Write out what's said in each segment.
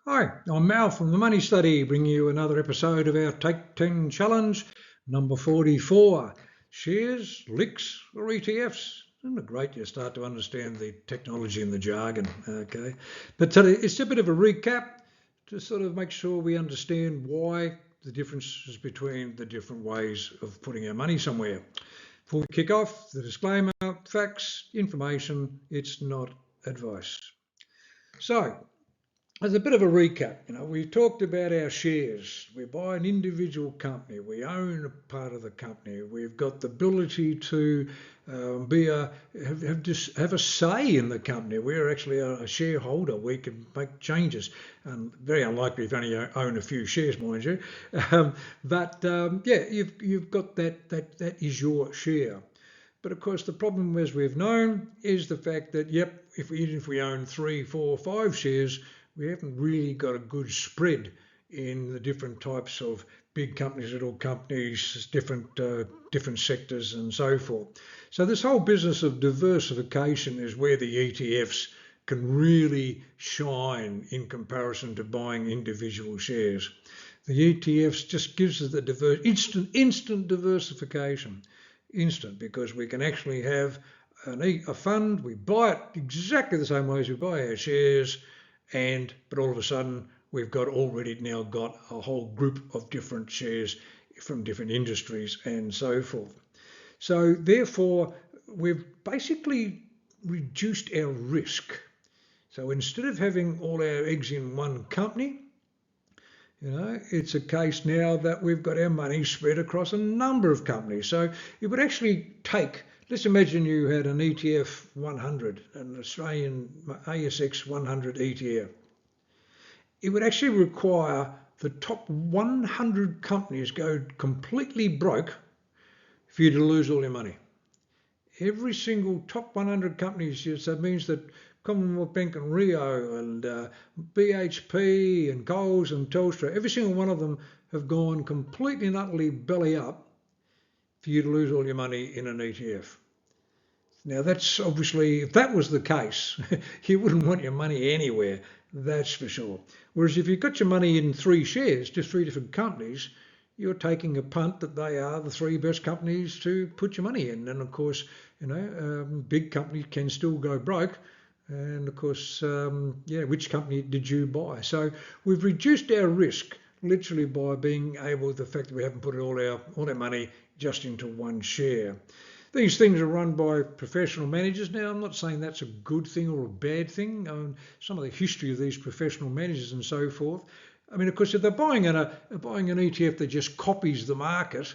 Hi, I'm Mal from the Money Study, bringing you another episode of our Take 10 Challenge, number 44. Shares, LICs, or ETFs? Isn't it great you start to understand the technology and the jargon? Okay, but it's a bit of a recap to sort of make sure we understand why the differences between the different ways of putting our money somewhere. Before we kick off, the disclaimer: facts, information, it's not advice. So, as a bit of a recap, we talked about our shares. We buy an individual company. We own a part of the company. We've got the ability to have a say in the company. We're actually a shareholder. We can make changes. Very unlikely if you only own a few shares, mind you. You've got that. That is your share. But of course, the problem, as we've known, is the fact that, even if we own 3, 4, 5 shares, we haven't really got a good spread in the different types of big companies, little companies, different sectors and so forth. So this whole business of diversification is where the ETFs can really shine in comparison to buying individual shares. The ETFs just gives us the instant diversification. Instant, because we can actually have a fund, we buy it exactly the same way as we buy our shares, but all of a sudden we've already now got a whole group of different shares from different industries and so forth. So therefore, we've basically reduced our risk. So instead of having all our eggs in one company, it's a case now that we've got our money spread across a number of companies. So it would actually take, let's imagine you had an ETF 100, an Australian ASX 100 ETF. It would actually require the top 100 companies go completely broke for you to lose all your money. Every single top 100 companies, so that means that Commonwealth Bank and Rio and BHP and Coles and Telstra, every single one of them have gone completely and utterly belly up for you to lose all your money in an ETF. Now that's obviously, if that was the case, you wouldn't want your money anywhere, that's for sure. Whereas if you've got your money in 3 shares, just 3 different companies, you're taking a punt that they are the 3 best companies to put your money in. And of course, big companies can still go broke. And of course, which company did you buy? So we've reduced our risk literally by being able, the fact that we haven't put all our money just into one share. These things are run by professional managers. Now, I'm not saying that's a good thing or a bad thing. Some of the history of these professional managers and so forth. I mean, of course, if they're buying an ETF that just copies the market,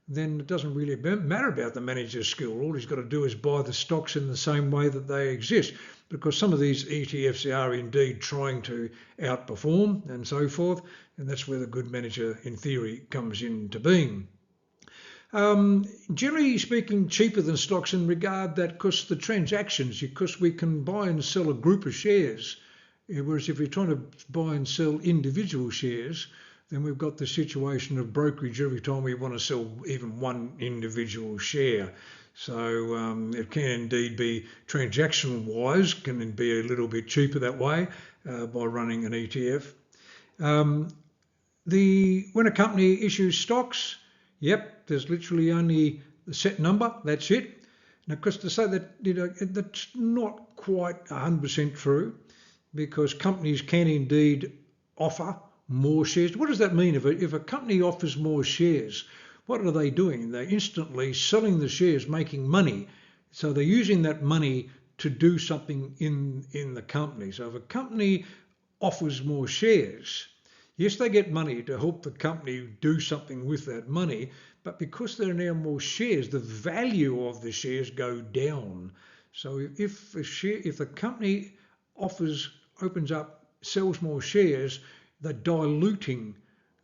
then it doesn't really matter about the manager's skill. All he's got to do is buy the stocks in the same way that they exist, because some of these ETFs are indeed trying to outperform and so forth, and that's where the good manager, in theory, comes into being. Generally speaking, cheaper than stocks in regard that because the transactions, because we can buy and sell a group of shares, whereas if you're trying to buy and sell individual shares, then we've got the situation of brokerage every time we want to sell even one individual share. So it can indeed be transactional wise, can be a little bit cheaper that way by running an ETF. When a company issues stocks, there's literally only the set number, that's it. Now, of course, to say that that's not quite 100% true, because companies can indeed offer more shares. What does that mean? If a company offers more shares, what are they doing? They're instantly selling the shares, making money. So they're using that money to do something in the company. So if a company offers more shares, yes, they get money to help the company do something with that money, but because there are now more shares, the value of the shares go down. So if the company opens up, sells more shares, they're diluting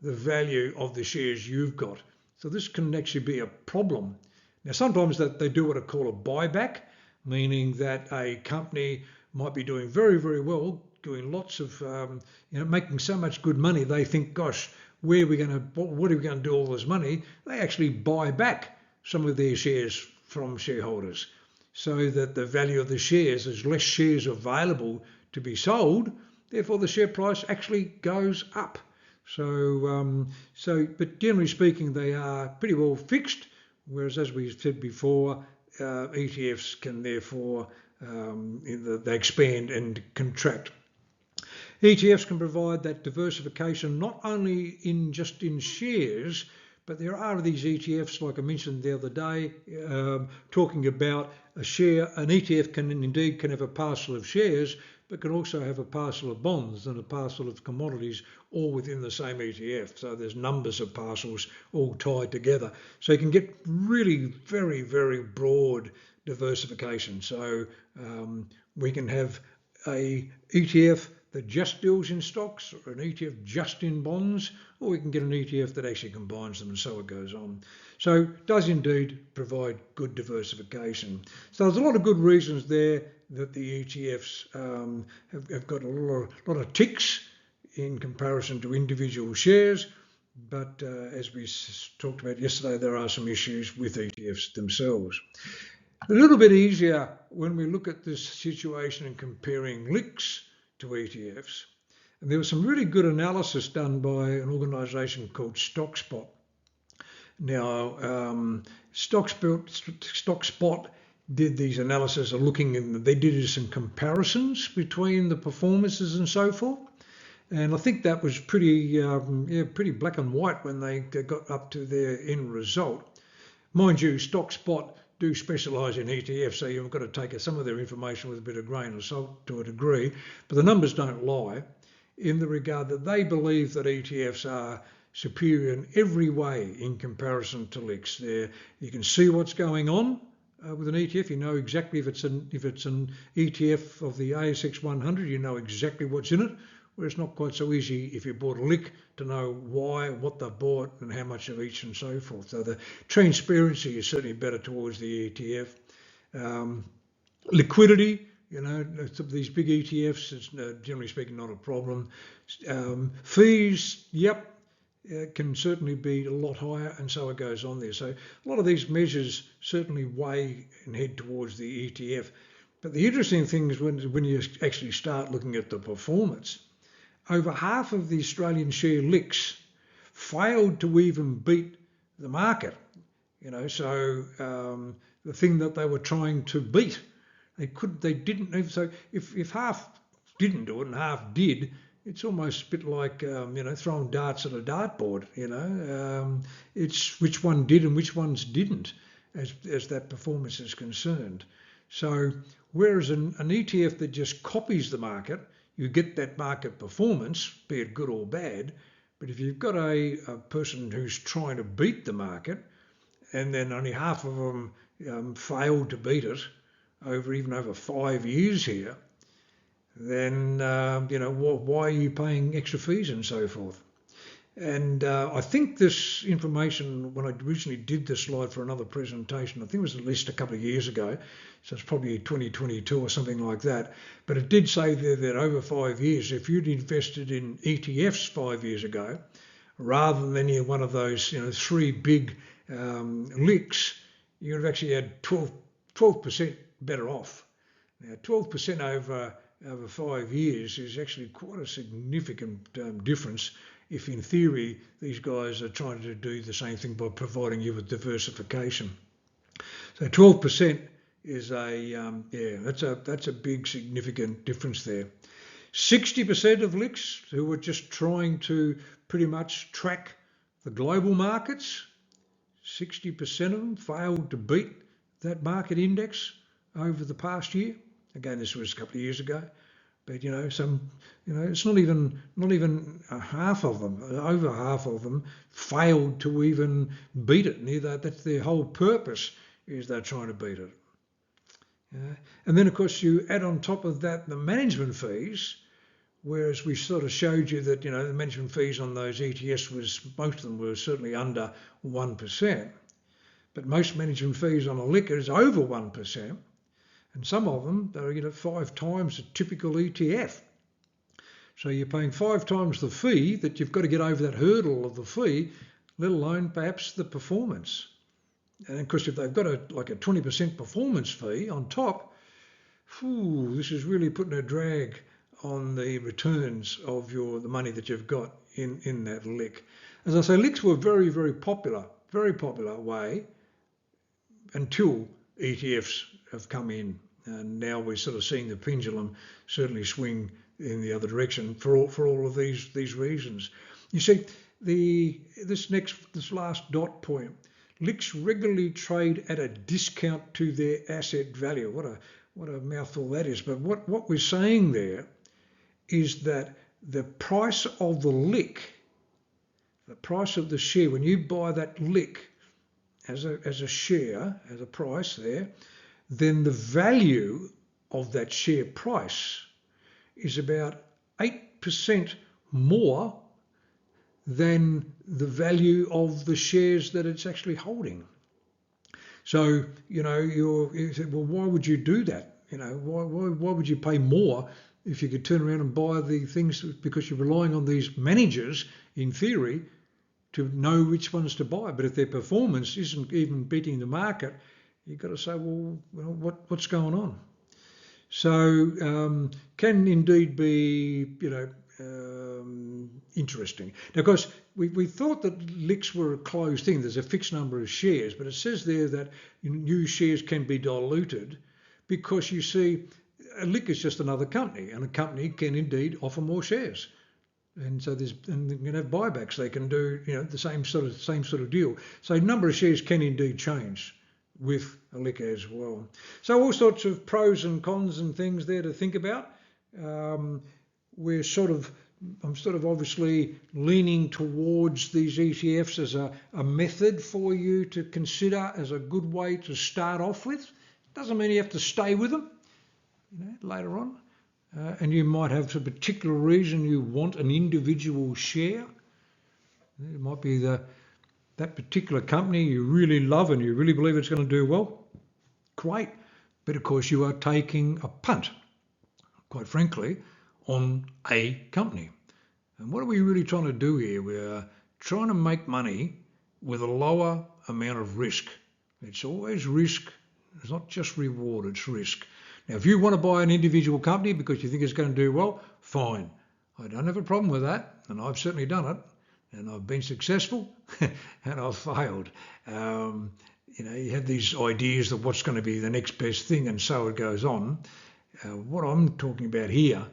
the value of the shares you've got. So this can actually be a problem. Now, sometimes they do what I call a buyback, meaning that a company might be doing very, very well, doing lots of, making so much good money, they think, gosh, what are we going to do all this money? They actually buy back some of their shares from shareholders, so that the value of the shares, there's less shares available to be sold, therefore the share price actually goes up. But generally speaking, they are pretty well fixed, whereas as we said before, ETFs can therefore they expand and contract. ETFs can provide that diversification not only just in shares, but there are these ETFs, like I mentioned the other day, talking about a share. An ETF can have a parcel of shares, but can also have a parcel of bonds and a parcel of commodities all within the same ETF. So there's numbers of parcels all tied together. So you can get really very, very broad diversification. So we can have a ETF that just deals in stocks, or an ETF just in bonds, or we can get an ETF that actually combines them, and so it goes on. So it does indeed provide good diversification. So there's a lot of good reasons there that the ETFs have got a lot of ticks in comparison to individual shares, but as we talked about yesterday, there are some issues with ETFs themselves. A little bit easier when we look at this situation and comparing LICs to ETFs. And there was some really good analysis done by an organisation called StockSpot. Now, StockSpot did these analyses of looking, and they did some comparisons between the performances and so forth. And I think that was pretty black and white when they got up to their end result. Mind you, StockSpot do specialise in ETFs, so you've got to take some of their information with a bit of grain of salt to a degree, but the numbers don't lie in the regard that they believe that ETFs are superior in every way in comparison to LICs. You can see what's going on with an ETF. You know exactly if it's an ETF of the ASX 100, you know exactly what's in it. Where it's not quite so easy if you bought a LIC to know why, what they've bought and how much of each and so forth. So the transparency is certainly better towards the ETF. Liquidity, these big ETFs, it's generally speaking not a problem. Fees, can certainly be a lot higher, and so it goes on there. So a lot of these measures certainly weigh and head towards the ETF. But the interesting thing is when you actually start looking at the performance, over half of the Australian share LICs failed to even beat the market. So the thing that they were trying to beat, they didn't. So if half didn't do it and half did, it's almost a bit like throwing darts at a dartboard. It's which one did and which ones didn't, as that performance is concerned. So whereas an ETF that just copies the market, you get that market performance, be it good or bad. But if you've got a person who's trying to beat the market, and then only half of them failed to beat it even over 5 years here, then why are you paying extra fees and so forth? And I think this information, when I originally did this slide for another presentation, I think it was at least a couple of years ago, so it's probably 2022 or something like that. But it did say there that over 5 years, if you'd invested in ETFs 5 years ago, rather than one of those three big LICs, you would have actually had 12% better off. Now 12% over 5 years is actually quite a significant difference. If in theory these guys are trying to do the same thing by providing you with diversification. So 12% is that's a big significant difference there. 60% of LICs who were just trying to pretty much track the global markets, 60% of them failed to beat that market index over the past year. Again, this was a couple of years ago. But it's not even a half of them. Over half of them failed to even beat it. That's their whole purpose, is they're trying to beat it. And then of course you add on top of that the management fees, whereas we sort of showed you that the management fees on those ETFs most of them were certainly under 1%, but most management fees on a LIC is over 1%. And some of them, they're 5 times a typical ETF. So you're paying 5 times the fee that you've got to get over that hurdle of the fee, let alone perhaps the performance. And of course, if they've got a 20% performance fee on top, this is really putting a drag on the returns of the money that you've got in that LIC. As I say, LICs were very, very popular way until ETFs have come in, and now we're sort of seeing the pendulum certainly swing in the other direction for all of these reasons. You see, this last dot point, LICs regularly trade at a discount to their asset value. What a mouthful that is. But what we're saying there is that the price of the LIC, the price of the share, when you buy that LIC as a share, as a price there, then the value of that share price is about 8% more than the value of the shares that it's actually holding. So, you say, well, why would you do that? Why would you pay more if you could turn around and buy the things, because you're relying on these managers, in theory, to know which ones to buy. But if their performance isn't even beating the market, you've got to say, well, what's going on? So can indeed be, interesting. Now, of course, we thought that LICs were a closed thing. There's a fixed number of shares, but it says there that new shares can be diluted because, you see, a LIC is just another company, and a company can indeed offer more shares. And so they can have buybacks. They can do, the same sort of deal. So number of shares can indeed change with a LIC as well. So all sorts of pros and cons and things there to think about. I'm sort of obviously leaning towards these ETFs as a method for you to consider as a good way to start off with. Doesn't mean you have to stay with them, later on. And you might have a particular reason you want an individual share. It might be that particular company you really love and you really believe it's going to do well. Great. But of course you are taking a punt, quite frankly, on a company. And what are we really trying to do here? We're trying to make money with a lower amount of risk. It's always risk. It's not just reward, it's risk. Now, if you want to buy an individual company because you think it's going to do well, fine. I don't have a problem with that, and I've certainly done it, and I've been successful, and I've failed. You have these ideas of what's going to be the next best thing, and so it goes on. What I'm talking about here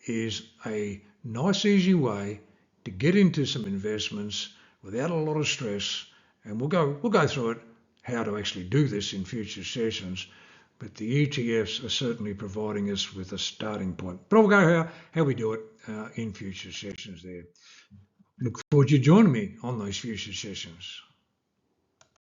is a nice, easy way to get into some investments without a lot of stress, and we'll go through it, how to actually do this in future sessions. But the ETFs are certainly providing us with a starting point. But I'll go how we do it in future sessions there. Look forward to you joining me on those future sessions.